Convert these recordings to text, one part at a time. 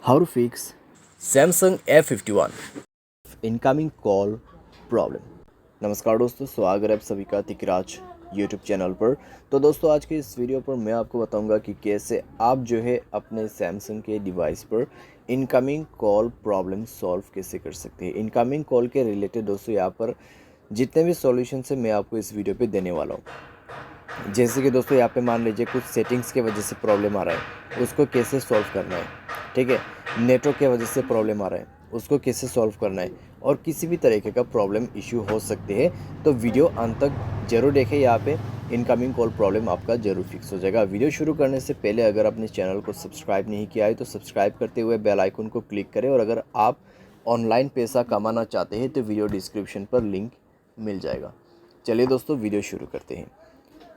How to fix Samsung A51 incoming call problem। नमस्कार दोस्तों, स्वागत है आप सभी का तिकराज यूट्यूब चैनल पर। तो दोस्तों, आज के इस वीडियो पर मैं आपको बताऊंगा कि कैसे आप जो है अपने सैमसंग के डिवाइस पर इनकमिंग कॉल प्रॉब्लम सॉल्व कैसे कर सकते हैं। इनकमिंग कॉल के रिलेटेड दोस्तों यहाँ पर जितने भी सॉल्यूशन है मैं आपको इस वीडियो पे देने वाला हूँ। जैसे कि दोस्तों यहाँ पे मान लीजिए कुछ सेटिंग्स के वजह से प्रॉब्लम आ रहा है, उसको कैसे सॉल्व करना है। ठीक है, नेटवर्क के वजह से प्रॉब्लम आ रहा है, उसको कैसे सॉल्व करना है, और किसी भी तरीके का प्रॉब्लम इश्यू हो सकते हैं। तो वीडियो अंत तक जरूर देखें, यहाँ पे इनकमिंग कॉल प्रॉब्लम आपका जरूर फिक्स हो जाएगा। वीडियो शुरू करने से पहले अगर अपने चैनल को सब्सक्राइब नहीं किया है तो सब्सक्राइब करते हुए बेल आइकन को क्लिक करें, और अगर आप ऑनलाइन पैसा कमाना चाहते हैं तो वीडियो डिस्क्रिप्शन पर लिंक मिल जाएगा। चलिए दोस्तों, वीडियो शुरू करते हैं।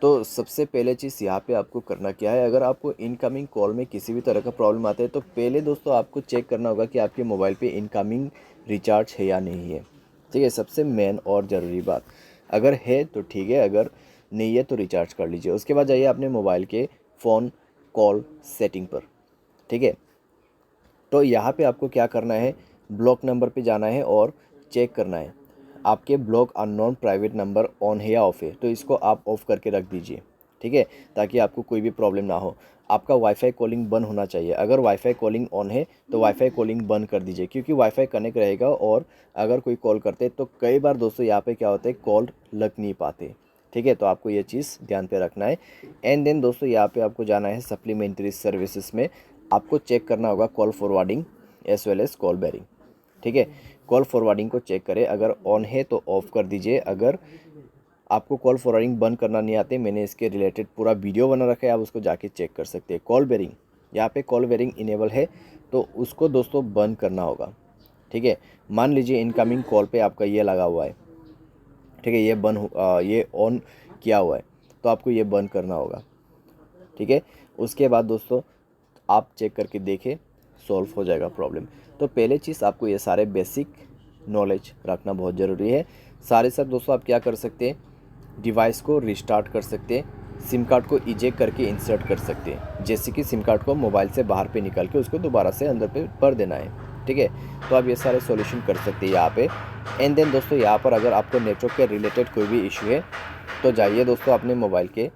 तो सबसे पहले चीज़ यहाँ पे आपको करना क्या है, अगर आपको इनकमिंग कॉल में किसी भी तरह का प्रॉब्लम आता है तो पहले दोस्तों आपको चेक करना होगा कि आपके मोबाइल पे इनकमिंग रिचार्ज है या नहीं है। ठीक है, सबसे मेन और ज़रूरी बात, अगर है तो ठीक है, अगर नहीं है तो रिचार्ज कर लीजिए। उसके बाद जाइए अपने मोबाइल के फ़ोन कॉल सेटिंग पर। ठीक है, तो यहाँ पे आपको क्या करना है, ब्लॉक नंबर पे जाना है और चेक करना है आपके block unknown private number on है या ऑफ है। तो इसको आप ऑफ करके रख दीजिए। ठीक है, ताकि आपको कोई भी प्रॉब्लम ना हो। आपका वाईफाई कॉलिंग बंद होना चाहिए। अगर वाईफाई कॉलिंग ऑन है तो वाईफाई कॉलिंग बंद कर दीजिए, क्योंकि वाईफाई कनेक्ट रहेगा और अगर कोई कॉल करते तो कई बार दोस्तों यहाँ पे क्या होता है, कॉल लग नहीं पाते। ठीक है, तो आपको ये चीज़ ध्यान पे रखना है। एंड देन दोस्तों यहाँ पे आपको जाना है सप्लीमेंट्री सर्विसेज में। आपको चेक करना होगा call forwarding as well as call barring. ठीक है, कॉल फॉरवर्डिंग को चेक करें, अगर ऑन है तो ऑफ कर दीजिए। अगर आपको कॉल फॉरवर्डिंग बंद करना नहीं आते, मैंने इसके रिलेटेड पूरा वीडियो बना रखा है, आप उसको जाके चेक कर सकते हैं। कॉल बेरिंग, यहाँ पे कॉल बेरिंग इनेबल है तो उसको दोस्तों बंद करना होगा। ठीक है, मान लीजिए इनकमिंग कॉल पे आपका ये लगा हुआ है। ठीक है, ये ऑन किया हुआ है तो आपको ये बंद करना होगा। ठीक है, उसके बाद दोस्तों आप चेक करके देखें, सॉल्व हो जाएगा प्रॉब्लम। तो पहले चीज़ आपको ये सारे बेसिक नॉलेज रखना बहुत ज़रूरी है। सारे सब दोस्तों आप क्या कर सकते हैं, डिवाइस को रिस्टार्ट कर सकते हैं, सिम कार्ड को इजेक्ट करके इंसर्ट कर सकते हैं। जैसे कि सिम कार्ड को मोबाइल से बाहर पे निकाल के उसको दोबारा से अंदर पे भर देना है। ठीक है, तो आप ये सारे सॉल्यूशन कर सकते हैं यहाँ पे। एंड देन दोस्तों यहाँ पर अगर आपको नेटवर्क के रिलेटेड कोई भी इशू है तो जाइए दोस्तों अपने मोबाइल के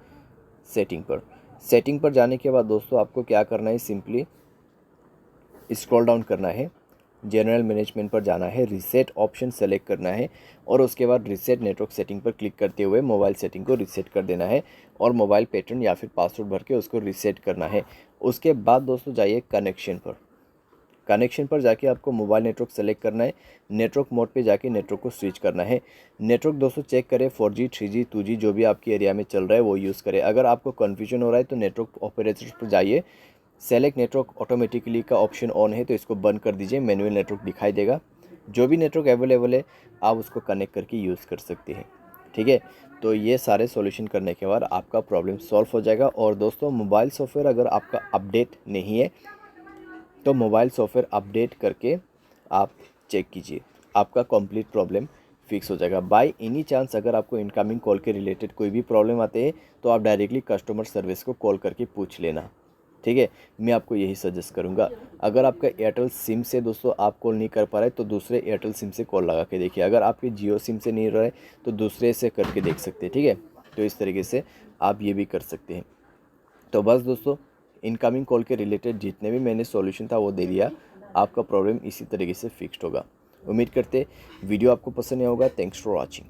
सेटिंग पर। सेटिंग पर जाने के बाद दोस्तों आपको क्या करना है, सिंपली स्क्रॉल डाउन करना है, जनरल मैनेजमेंट पर जाना है, रीसेट ऑप्शन सेलेक्ट करना है, और उसके बाद रीसेट नेटवर्क सेटिंग पर क्लिक करते हुए मोबाइल सेटिंग को रीसेट कर देना है, और मोबाइल पैटर्न या फिर पासवर्ड भर के उसको रीसेट करना है। उसके बाद दोस्तों जाइए कनेक्शन पर। कनेक्शन पर जाके आपको मोबाइल नेटवर्क सेलेक्ट करना है, नेटवर्क मोड पे जाके नेटवर्क को स्विच करना है। नेटवर्क दोस्तों चेक करें 4G 3G 2G जो भी आपकी एरिया में चल रहा है वो यूज़ करें। अगर आपको कन्फ्यूजन हो रहा है तो नेटवर्क ऑपरेटर्स पर जाइए, सेलेक्ट नेटवर्क ऑटोमेटिकली का ऑप्शन ऑन है तो इसको बंद कर दीजिए, मैनुअल नेटवर्क दिखाई देगा। जो भी नेटवर्क अवेलेबल है आप उसको कनेक्ट करके यूज़ कर सकते हैं। ठीक है, तो ये सारे सॉल्यूशन करने के बाद आपका प्रॉब्लम सॉल्व हो जाएगा। और दोस्तों मोबाइल सॉफ्टवेयर अगर आपका अपडेट नहीं है तो मोबाइल सॉफ्टवेयर अपडेट करके आप चेक कीजिए, आपका कंप्लीट प्रॉब्लम फिक्स हो जाएगा। बाय एनी चांस अगर आपको इनकमिंग कॉल के रिलेटेड कोई भी प्रॉब्लम आते हैं तो आप डायरेक्टली कस्टमर सर्विस को कॉल करके पूछ लेना। ठीक है, मैं आपको यही सजेस्ट करूंगा। अगर आपका एयरटेल सिम से दोस्तों आप कॉल नहीं कर पा रहे तो दूसरे एयरटेल सिम से कॉल लगा के देखिए। अगर आपके जियो सिम से नहीं रहे तो दूसरे से करके देख सकते हैं। ठीक है, तो इस तरीके से आप ये भी कर सकते हैं। तो बस दोस्तों, इनकमिंग कॉल के रिलेटेड जितने भी मैंने सॉल्यूशन था वो दे दिया, आपका प्रॉब्लम इसी तरीके से फिक्स्ड होगा। उम्मीद करते वीडियो आपको पसंद आया होगा। Thanks for watching.